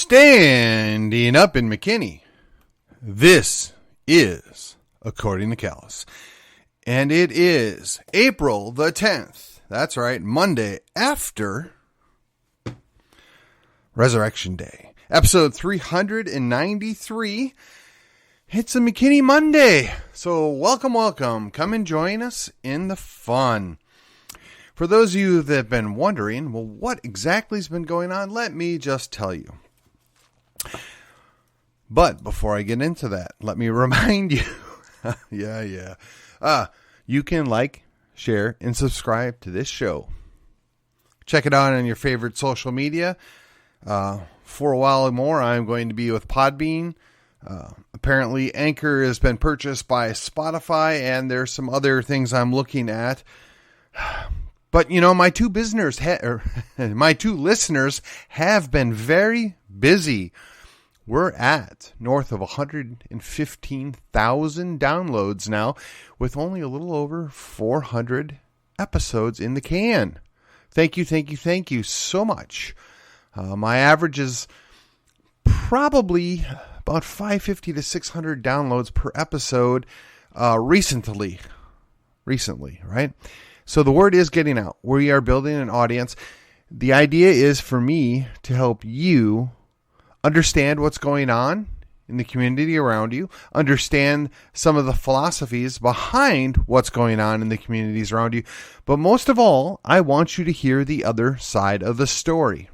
Standing up in McKinney, this is According to Callus. And it is April the 10th. That's right, Monday after Resurrection Day. Episode 393. It's a McKinney Monday. So welcome. Come and join us in the fun. For those of you that have been wondering, well, what exactly has been going on? Let me just tell you. But before I get into that, let me remind you. You can like, share, and subscribe to this show. Check it out on your favorite social media. For a while more, I'm going to be with Podbean. Apparently, Anchor has been purchased by Spotify, and there's some other things I'm looking at. But, you know, my two listeners have been very busy. We're at north of 115,000 downloads now, with only a little over 400 episodes in the can. Thank you so much. My average is probably about 550 to 600 downloads per episode recently, right? So the word is getting out. We are building an audience. The idea is for me to help you understand what's going on in the community around you, understand some of the philosophies behind what's going on in the communities around you. But most of all, I want you to hear the other side of the story.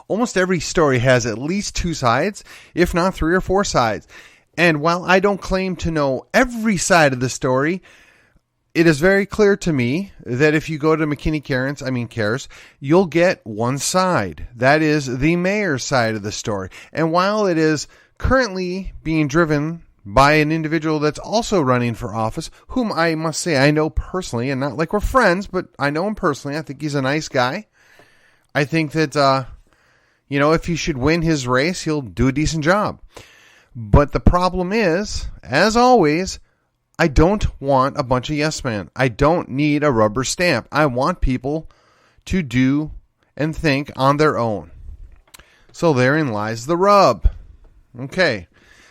Almost every story has at least two sides, if not three or four sides. And while I don't claim to know every side of the story, it is very clear to me that if you go to McKinney Cares, you'll get one side. That is the mayor's side of the story. And while it is currently being driven by an individual that's also running for office, whom I must say I know personally, and not like we're friends, but I know him personally. I think he's a nice guy. I think that, if he should win his race, he'll do a decent job. But the problem is, as always, I don't want a bunch of yes men. I don't need a rubber stamp. I want people to do and think on their own. So therein lies the rub. Okay,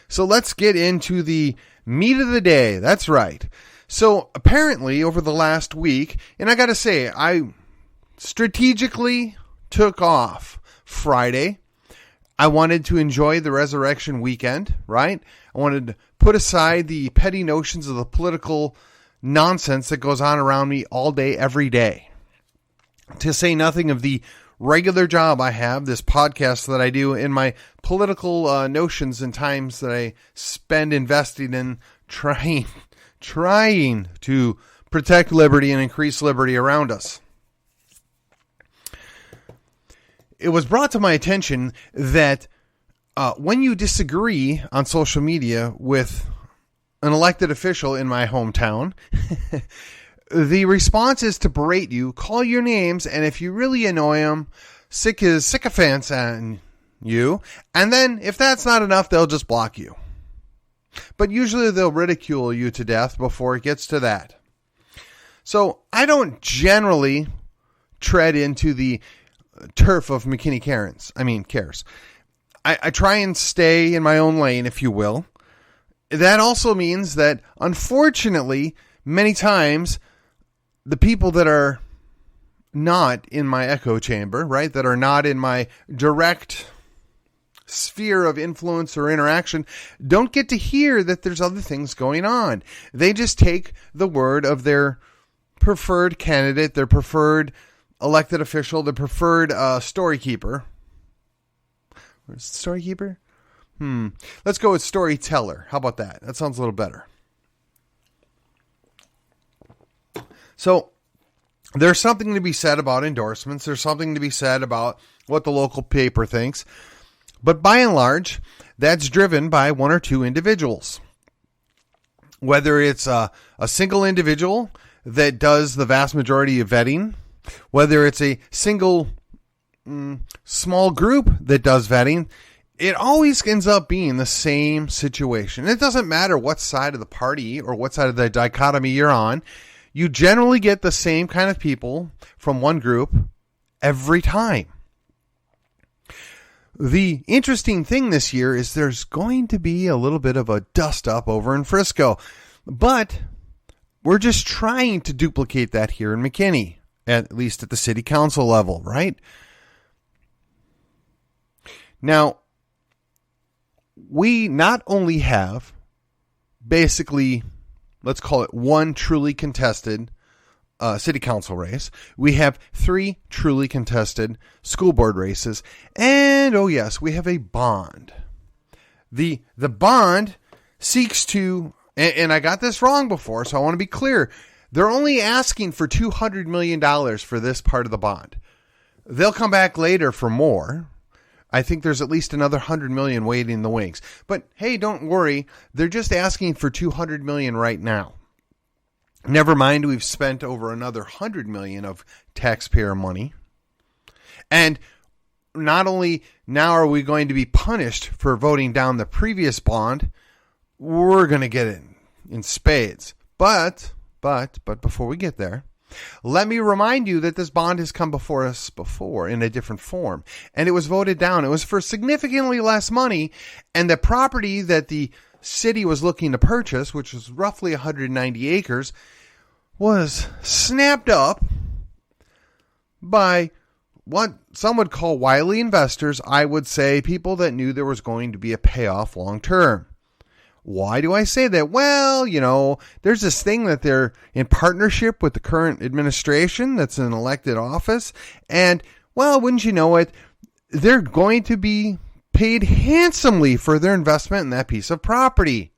so let's get into the meat of the day. That's right. So apparently over the last week, and I got to say, I strategically took off Friday. I wanted to enjoy the resurrection weekend, right? I wanted to put aside the petty notions of the political nonsense that goes on around me all day, every day. To say nothing of the regular job I have, this podcast that I do, in my political notions and times that I spend investing in trying to protect liberty and increase liberty around us. It was brought to my attention that when you disagree on social media with an elected official in my hometown, the response is to berate you, call your names, and if you really annoy them, sick his sycophants on you. And then if that's not enough, they'll just block you. But usually they'll ridicule you to death before it gets to that. So I don't generally tread into the turf of McKinney Cares. I try and stay in my own lane, if you will. That also means that, unfortunately, many times the people that are not in my echo chamber, right, that are not in my direct sphere of influence or interaction, don't get to hear that there's other things going on. They just take the word of their preferred candidate, their preferred elected official, the preferred storykeeper. Where's storykeeper? Let's go with storyteller. How about that? That sounds a little better. So there's something to be said about endorsements. There's something to be said about what the local paper thinks. But by and large, that's driven by one or two individuals. Whether it's a single individual that does the vast majority of vetting, whether it's a single small group that does vetting, it always ends up being the same situation. It doesn't matter what side of the party or what side of the dichotomy you're on. You generally get the same kind of people from one group every time. The interesting thing this year is there's going to be a little bit of a dust up over in Frisco, but we're just trying to duplicate that here in McKinney, at least at the city council level, right? Now, we not only have basically, let's call it one truly contested city council race. We have 3 truly contested school board races. And, oh yes, we have a bond. The bond seeks to, and I got this wrong before, so I want to be clear. They're only asking for $200 million for this part of the bond. They'll come back later for more. I think there's at least another $100 million waiting in the wings. But hey, don't worry. They're just asking for $200 million right now. Never mind, we've spent over another $100 million of taxpayer money. And not only now are we going to be punished for voting down the previous bond, we're going to get it in spades. But before we get there, let me remind you that this bond has come before us before in a different form. And it was voted down. It was for significantly less money. And the property that the city was looking to purchase, which was roughly 190 acres, was snapped up by what some would call wily investors. I would say people that knew there was going to be a payoff long term. Why do I say that? Well, there's this thing that they're in partnership with the current administration that's in elected office. And, well, wouldn't you know it, they're going to be paid handsomely for their investment in that piece of property.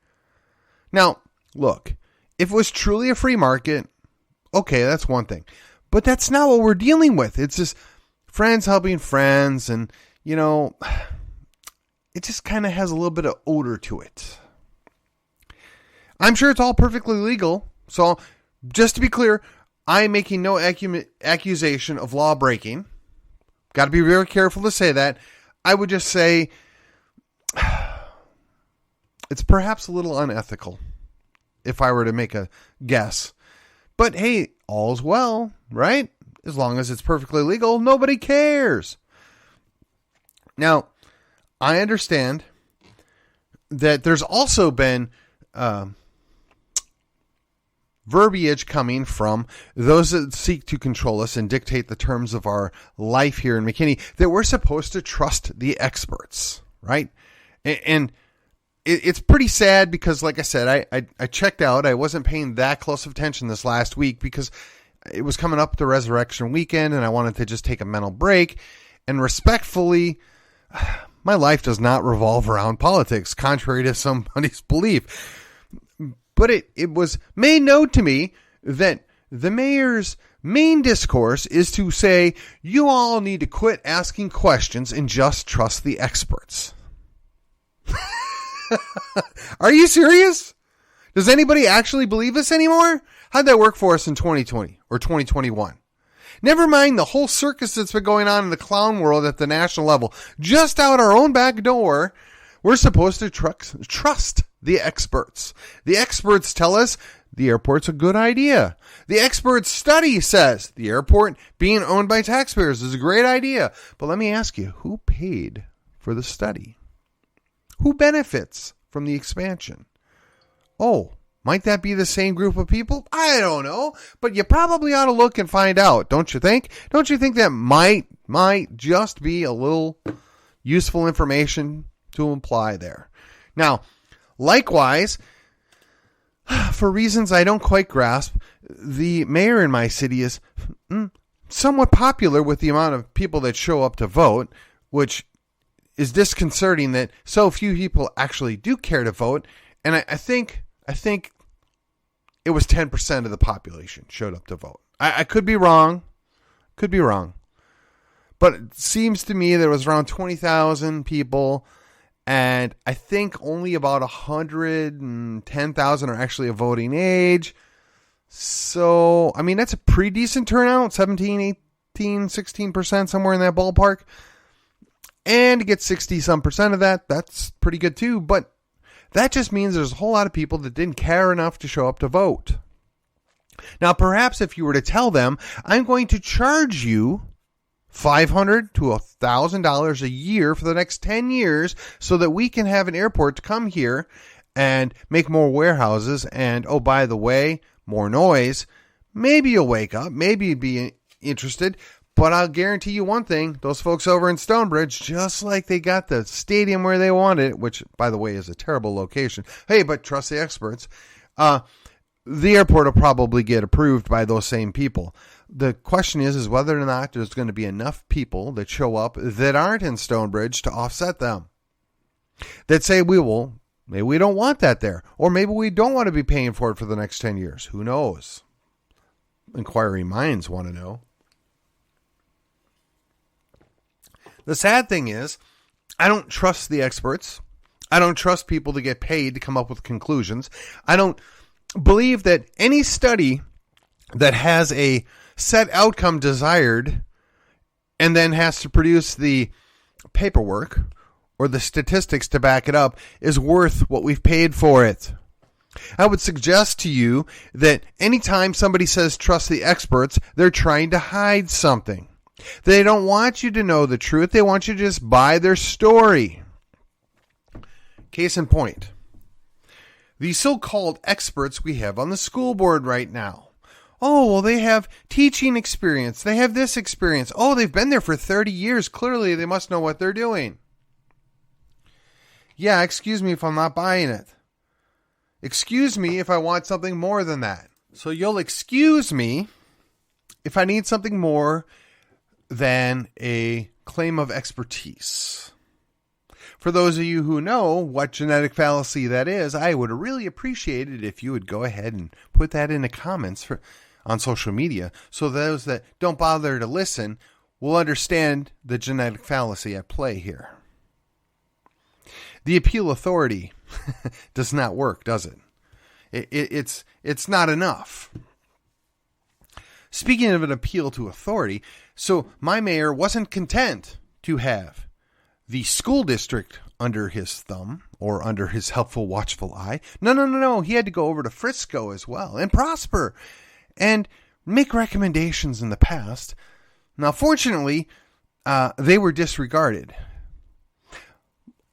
Now, look, if it was truly a free market, okay, that's one thing. But that's not what we're dealing with. It's just friends helping friends, and, it just kind of has a little bit of odor to it. I'm sure it's all perfectly legal. So, just to be clear, I'm making no accusation of law breaking. Got to be very careful to say that. I would just say it's perhaps a little unethical, if I were to make a guess. But hey, all's well, right? As long as it's perfectly legal, nobody cares. Now, I understand that there's also been verbiage coming from those that seek to control us and dictate the terms of our life here in McKinney, that we're supposed to trust the experts, right? And it's pretty sad because, like I said, I checked out. I wasn't paying that close of attention this last week because it was coming up to Resurrection Weekend and I wanted to just take a mental break. And respectfully, my life does not revolve around politics, contrary to somebody's belief. But it was made known to me that the mayor's main discourse is to say, you all need to quit asking questions and just trust the experts. Are you serious? Does anybody actually believe this anymore? How'd that work for us in 2020 or 2021? Never mind the whole circus that's been going on in the clown world at the national level. Just out our own back door, we're supposed to trust the experts. The experts tell us the airport's a good idea. The expert study says the airport being owned by taxpayers is a great idea. But let me ask you, who paid for the study? Who benefits from the expansion? Oh, might that be the same group of people? I don't know, but you probably ought to look and find out, don't you think? Don't you think that might just be a little useful information to imply there? Now, likewise, for reasons I don't quite grasp, the mayor in my city is somewhat popular with the amount of people that show up to vote, which is disconcerting that so few people actually do care to vote. And I think it was 10% of the population showed up to vote. I could be wrong. But it seems to me there was around 20,000 people, and I think only about 110,000 are actually of voting age. So, I mean, that's a pretty decent turnout, 17, 18, 16%, somewhere in that ballpark. And to get 60-some% of that, that's pretty good too. But that just means there's a whole lot of people that didn't care enough to show up to vote. Now, perhaps if you were to tell them, I'm going to charge you $500 to $1,000 a year for the next 10 years so that we can have an airport to come here and make more warehouses and, oh, by the way, more noise. Maybe you'll wake up. Maybe you'd be interested. But I'll guarantee you one thing. Those folks over in Stonebridge, just like they got the stadium where they wanted it, which, by the way, is a terrible location. Hey, but trust the experts. The airport will probably get approved by those same people. The question is whether or not there's going to be enough people that show up that aren't in Stonebridge to offset them. That say maybe we don't want that there. Or maybe we don't want to be paying for it for the next 10 years. Who knows? Inquiring minds want to know. The sad thing is, I don't trust the experts. I don't trust people to get paid to come up with conclusions. I don't believe that any study that has a set outcome desired and then has to produce the paperwork or the statistics to back it up is worth what we've paid for it. I would suggest to you that anytime somebody says trust the experts, they're trying to hide something. They don't want you to know the truth. They want you to just buy their story. Case in point, the so-called experts we have on the school board right now. Oh, well, they have teaching experience. They have this experience. Oh, they've been there for 30 years. Clearly, they must know what they're doing. Yeah, excuse me if I'm not buying it. Excuse me if I want something more than that. So you'll excuse me if I need something more than a claim of expertise. For those of you who know what genetic fallacy that is, I would really appreciate it if you would go ahead and put that in the comments on social media so those that don't bother to listen will understand the genetic fallacy at play here. The appeal authority does not work, does it? It's not enough. Speaking of an appeal to authority, so my mayor wasn't content to have the school district under his thumb or under his helpful, watchful eye. No. He had to go over to Frisco as well and prosper and make recommendations in the past. Now, fortunately, they were disregarded.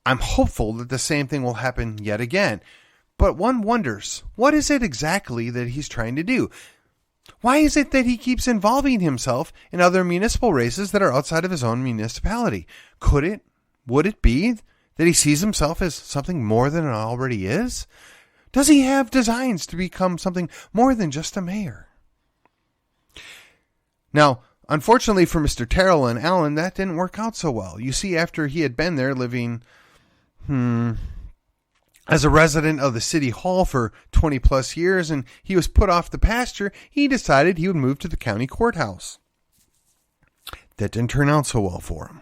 I'm hopeful that the same thing will happen yet again. But one wonders, what is it exactly that he's trying to do? Why is it that he keeps involving himself in other municipal races that are outside of his own municipality? Would it be that he sees himself as something more than it already is? Does he have designs to become something more than just a mayor? Now, unfortunately for Mr. Terrell and Allen, that didn't work out so well. You see, after he had been there living as a resident of the city hall for 20 plus years and he was put off the pasture, he decided he would move to the county courthouse. That didn't turn out so well for him.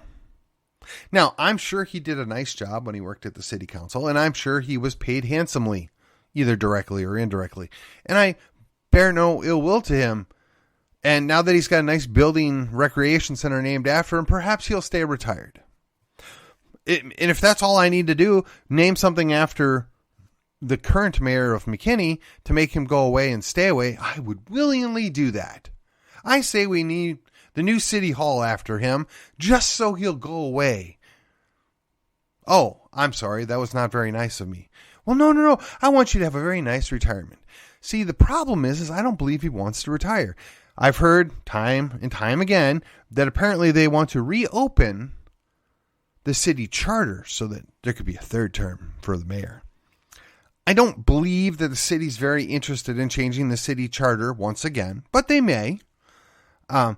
Now, I'm sure he did a nice job when he worked at the city council, and I'm sure he was paid handsomely, either directly or indirectly. And I bear no ill will to him. And now that he's got a nice building recreation center named after him, perhaps he'll stay retired. And if that's all I need to do, name something after the current mayor of McKinney to make him go away and stay away, I would willingly do that. I say we need the new city hall after him just so he'll go away. Oh, I'm sorry. That was not very nice of me. Well, no. I want you to have a very nice retirement. See, the problem is I don't believe he wants to retire. I've heard time and time again that apparently they want to reopen the city charter so that there could be a third term for the mayor. I don't believe that the city's very interested in changing the city charter once again, but they may. I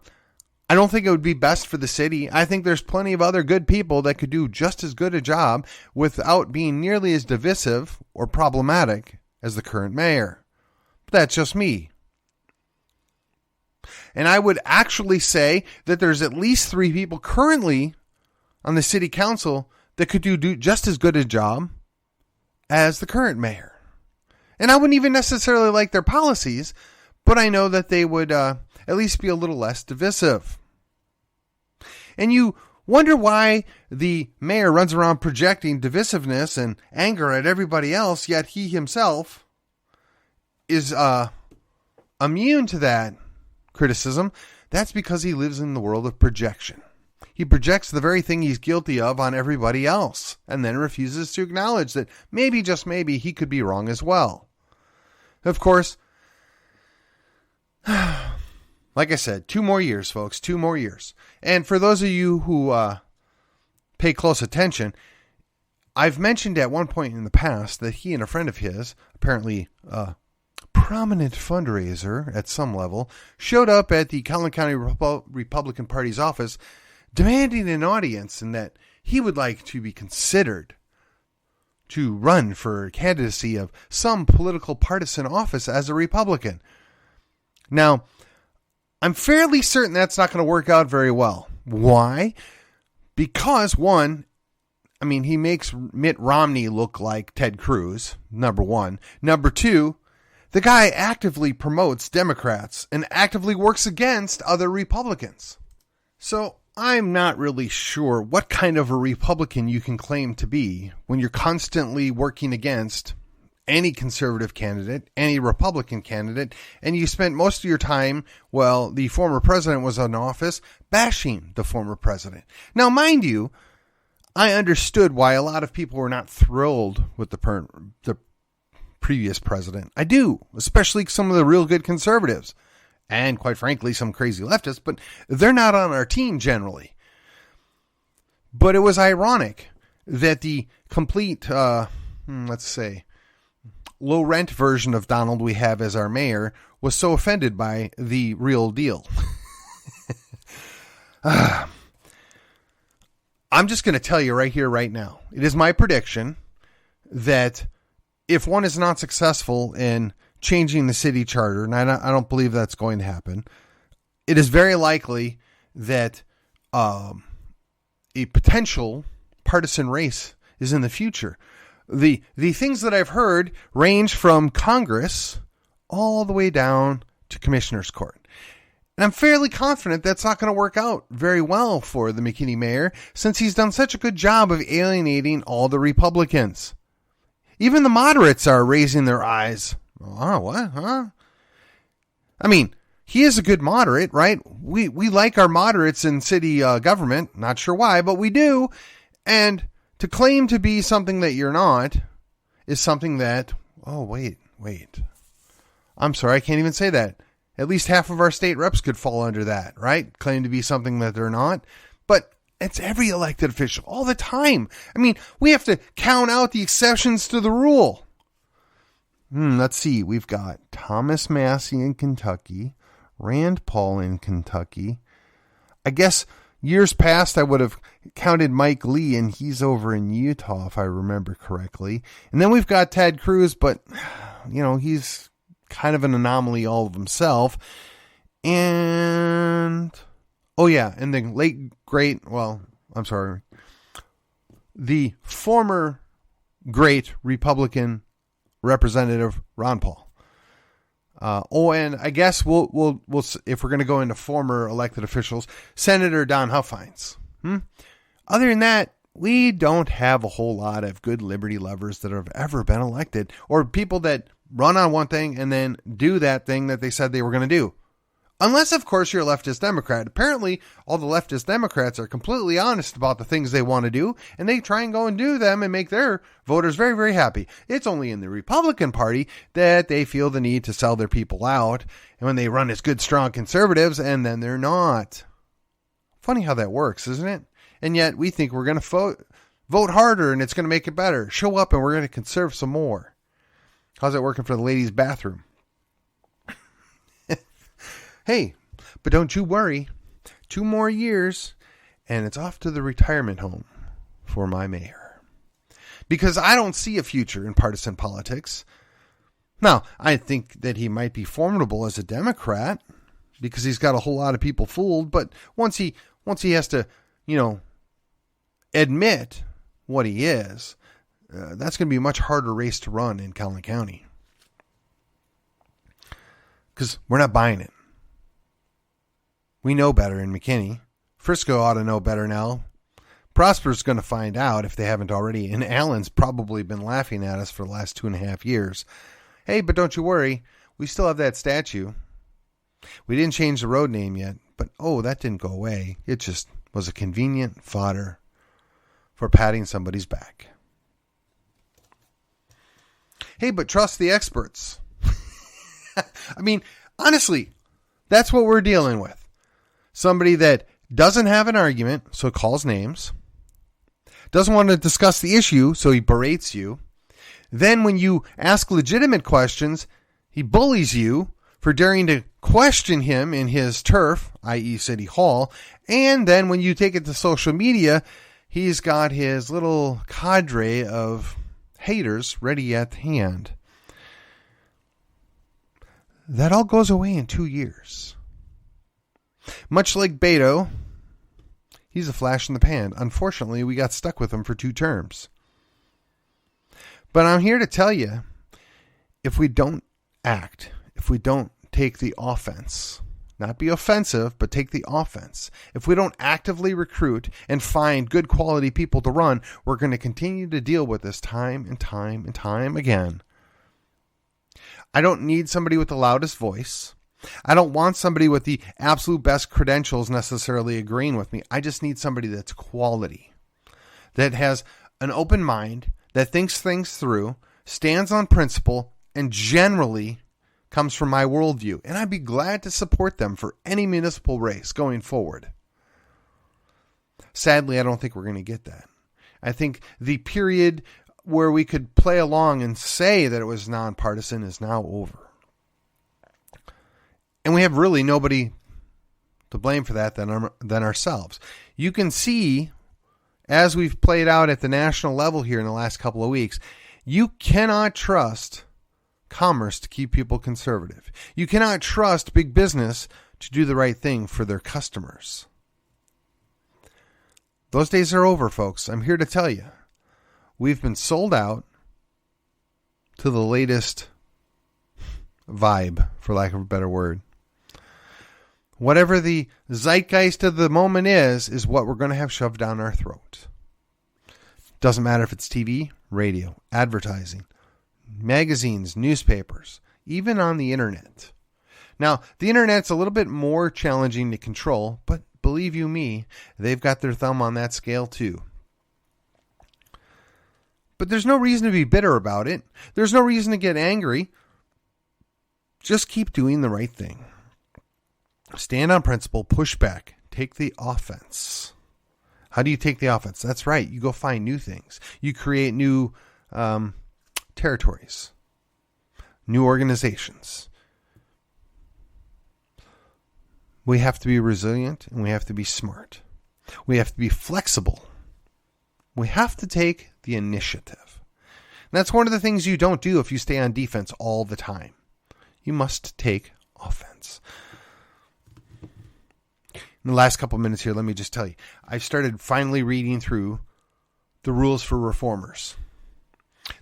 don't think it would be best for the city. I think there's plenty of other good people that could do just as good a job without being nearly as divisive or problematic as the current mayor. But that's just me. And I would actually say that there's at least 3 people currently on the city council that could do just as good a job as the current mayor. And I wouldn't even necessarily like their policies, but I know that they would at least be a little less divisive. And you wonder why the mayor runs around projecting divisiveness and anger at everybody else, yet he himself is immune to that criticism. That's because he lives in the world of projection. he projects the very thing he's guilty of on everybody else, and then refuses to acknowledge that maybe, just maybe, he could be wrong as well. Of course, like I said, 2 more years, folks, 2 more years. And for those of you who pay close attention, I've mentioned at one point in the past that he and a friend of his, apparently a prominent fundraiser at some level, showed up at the Collin County Republican Party's office demanding an audience, and that he would like to be considered to run for candidacy of some political partisan office as a Republican. Now, I'm fairly certain that's not going to work out very well. Why? Because, one, I mean, he makes Mitt Romney look like Ted Cruz, number one. Number two, the guy actively promotes Democrats and actively works against other Republicans. So I'm not really sure what kind of a Republican you can claim to be when you're constantly working against any conservative candidate, any Republican candidate, and you spent most of your time, well, the former president was in office, bashing the former president. Now, mind you, I understood why a lot of people were not thrilled with the previous president. I do, especially some of the real good conservatives, and quite frankly, some crazy leftists, but they're not on our team generally. But it was ironic that the complete, let's say, low-rent version of Donald we have as our mayor was so offended by the real deal. I'm just going to tell you right here, right now. It is my prediction that if one is not successful in changing the city charter, and I don't believe that's going to happen, it is very likely that a potential partisan race is in the future. The things that I've heard range from Congress all the way down to Commissioner's Court. And I'm fairly confident that's not going to work out very well for the McKinney mayor, since he's done such a good job of alienating all the Republicans. Even the moderates are raising their eyes. Oh, what? Huh? I mean, he is a good moderate, right? We like our moderates in city government. Not sure why, but we do. And to claim to be something that you're not is something that, oh, wait. I'm sorry, I can't even say that. At least half of our state reps could fall under that, right? Claim to be something that they're not. But it's every elected official all the time. I mean, we have to count out the exceptions to the rule. Let's see. We've got Thomas Massey in Kentucky, Rand Paul in Kentucky. I guess years past I would have counted Mike Lee, and he's over in Utah, if I remember correctly. And then we've got Ted Cruz, but, you know, he's kind of an anomaly all of himself. And, oh yeah, and the the former great Republican Representative Ron Paul. And I guess we'll if we're going to go into former elected officials, Senator Don Huffines. Other than that, we don't have a whole lot of good liberty lovers that have ever been elected, or people that run on one thing and then do that thing that they said they were going to do. Unless, of course, you're a leftist Democrat. Apparently, all the leftist Democrats are completely honest about the things they want to do, and they try and go and do them and make their voters very, very happy. It's only in the Republican Party that they feel the need to sell their people out, and when they run as good, strong conservatives, and then they're not. Funny how that works, isn't it? And yet, we think we're going to vote harder, and it's going to make it better. Show up, and we're going to conserve some more. How's that working for the ladies' bathroom? Hey, but don't you worry. 2 more years, and it's off to the retirement home for my mayor. Because I don't see a future in partisan politics. Now, I think that he might be formidable as a Democrat, because he's got a whole lot of people fooled. But once he has to, admit what he is, that's going to be a much harder race to run in Collin County. Because we're not buying it. We know better in McKinney. Frisco ought to know better now. Prosper's going to find out if they haven't already. And Allen's probably been laughing at us for the last 2.5 years. Hey, but don't you worry. We still have that statue. We didn't change the road name yet. But, that didn't go away. It just was a convenient fodder for patting somebody's back. Hey, but trust the experts. I mean, honestly, that's what we're dealing with. Somebody that doesn't have an argument, so calls names. Doesn't want to discuss the issue, so he berates you. Then when you ask legitimate questions, he bullies you for daring to question him in his turf, i.e. City Hall. And then when you take it to social media, he's got his little cadre of haters ready at hand. That all goes away in 2 years. Much like Beto, he's a flash in the pan. Unfortunately, we got stuck with him for 2 terms. But I'm here to tell you, if we don't act, if we don't take the offense, not be offensive, but take the offense. If we don't actively recruit and find good quality people to run, we're going to continue to deal with this time and time and time again. I don't need somebody with the loudest voice. I don't want somebody with the absolute best credentials necessarily agreeing with me. I just need somebody that's quality, that has an open mind, that thinks things through, stands on principle, and generally comes from my worldview. And I'd be glad to support them for any municipal race going forward. Sadly, I don't think we're going to get that. I think the period where we could play along and say that it was nonpartisan is now over. And we have really nobody to blame for that than ourselves. You can see, as we've played out at the national level here in the last couple of weeks, you cannot trust commerce to keep people conservative. You cannot trust big business to do the right thing for their customers. Those days are over, folks. I'm here to tell you. We've been sold out to the latest vibe, for lack of a better word. Whatever the zeitgeist of the moment is what we're going to have shoved down our throat. Doesn't matter if it's TV, radio, advertising, magazines, newspapers, even on the internet. Now, the internet's a little bit more challenging to control, but believe you me, they've got their thumb on that scale too. But there's no reason to be bitter about it. There's no reason to get angry. Just keep doing the right thing. Stand on principle, push back, take the offense. How do you take the offense? That's right. You go find new things. You create new territories, new organizations. We have to be resilient and we have to be smart. We have to be flexible. We have to take the initiative. And that's one of the things you don't do if you stay on defense all the time. You must take offense. In the last couple minutes here, let me just tell you, I've started finally reading through the rules for reformers.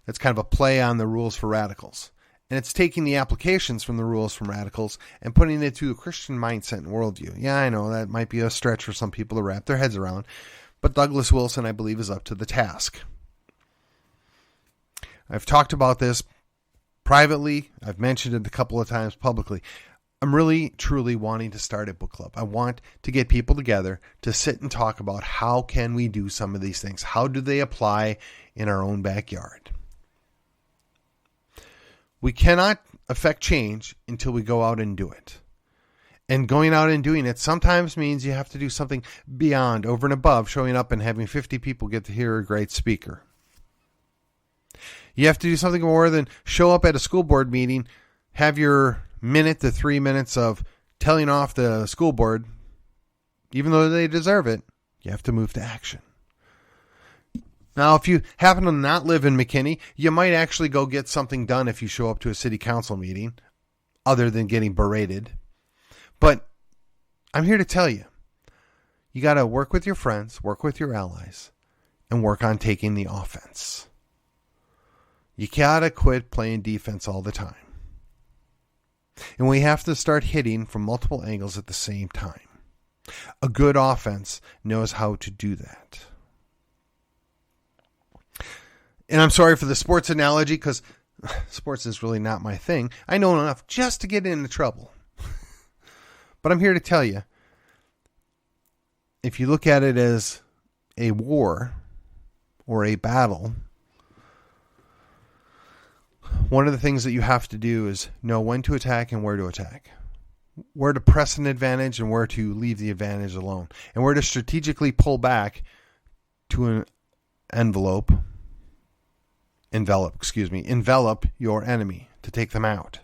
That's kind of a play on the rules for radicals. And it's taking the applications from the rules from radicals and putting it to a Christian mindset and worldview. Yeah, I know that might be a stretch for some people to wrap their heads around, but Douglas Wilson, I believe, is up to the task. I've talked about this privately. I've mentioned it a couple of times publicly. I'm really, truly wanting to start a book club. I want to get people together to sit and talk about how can we do some of these things? How do they apply in our own backyard? We cannot affect change until we go out and do it. And going out and doing it sometimes means you have to do something beyond, over and above, showing up and having 50 people get to hear a great speaker. You have to do something more than show up at a school board meeting, have your minute to 3 minutes of telling off the school board, even though they deserve it. You have to move to action. Now, if you happen to not live in McKinney, you might actually go get something done if you show up to a city council meeting, other than getting berated. But I'm here to tell you, you got to work with your friends, work with your allies, and work on taking the offense. You got to quit playing defense all the time. And we have to start hitting from multiple angles at the same time. A good offense knows how to do that. And I'm sorry for the sports analogy, because sports is really not my thing. I know enough just to get into trouble. But I'm here to tell you, if you look at it as a war or a battle, one of the things that you have to do is know when to attack and where to attack, where to press an advantage and where to leave the advantage alone, and where to strategically pull back to an envelop your enemy to take them out.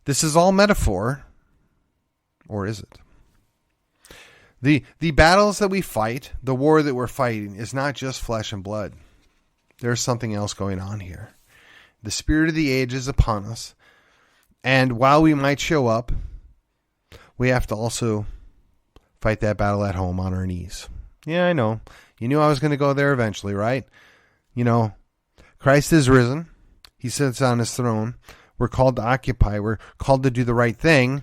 This is all metaphor, or is it? The battles that we fight, the war that we're fighting, is not just flesh and blood. There's something else going on here. The spirit of the age is upon us, and while we might show up, we have to also fight that battle at home on our knees. Yeah, I know. You knew I was going to go there eventually, right? You know, Christ is risen. He sits on his throne. We're called to occupy. We're called to do the right thing.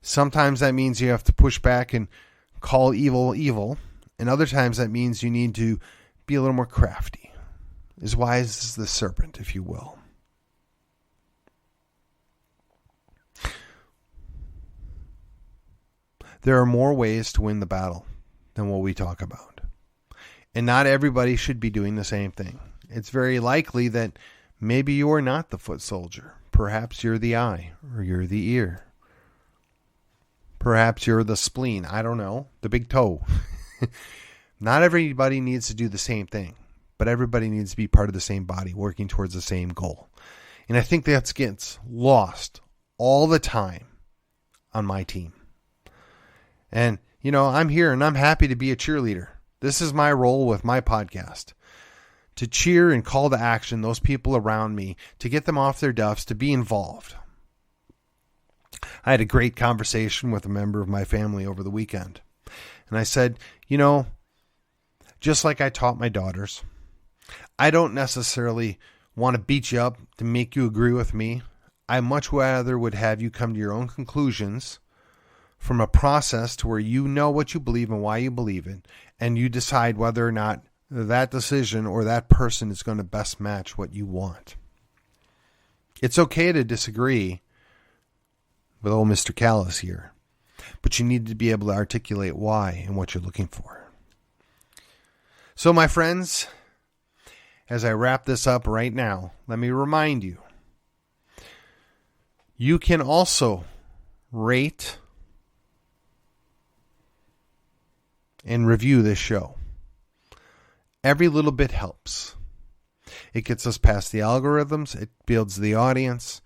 Sometimes that means you have to push back and call evil evil. And other times that means you need to be a little more crafty. As wise as the serpent, if you will. There are more ways to win the battle than what we talk about. And not everybody should be doing the same thing. It's very likely that maybe you are not the foot soldier. Perhaps you're the eye, or you're the ear. Perhaps you're the spleen. I don't know. The big toe. Not everybody needs to do the same thing, but everybody needs to be part of the same body, working towards the same goal. And I think that gets lost all the time on my team. And, you know, I'm here and I'm happy to be a cheerleader. This is my role with my podcast. To cheer and call to action those people around me, to get them off their duffs, to be involved. I had a great conversation with a member of my family over the weekend. And I said, you know, just like I taught my daughters, I don't necessarily want to beat you up to make you agree with me. I much rather would have you come to your own conclusions from a process to where you know what you believe and why you believe it, and you decide whether or not that decision or that person is going to best match what you want. It's okay to disagree with old Mr. Callous here, but you need to be able to articulate why and what you're looking for. So, my friends, as I wrap this up right now, let me remind you, you can also rate and review this show. Every little bit helps. It gets us past the algorithms, it builds the audience,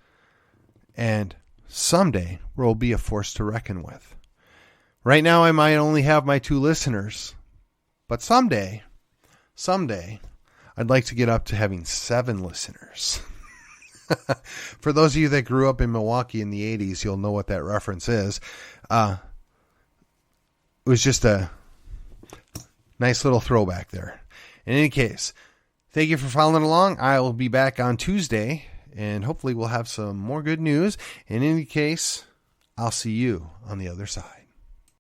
and someday we'll be a force to reckon with. Right now I might only have my 2 listeners, but someday, I'd like to get up to having 7 listeners. For those of you that grew up in Milwaukee in the 80s, you'll know what that reference is. It was just a nice little throwback there. In any case, thank you for following along. I will be back on Tuesday, and hopefully we'll have some more good news. In any case, I'll see you on the other side.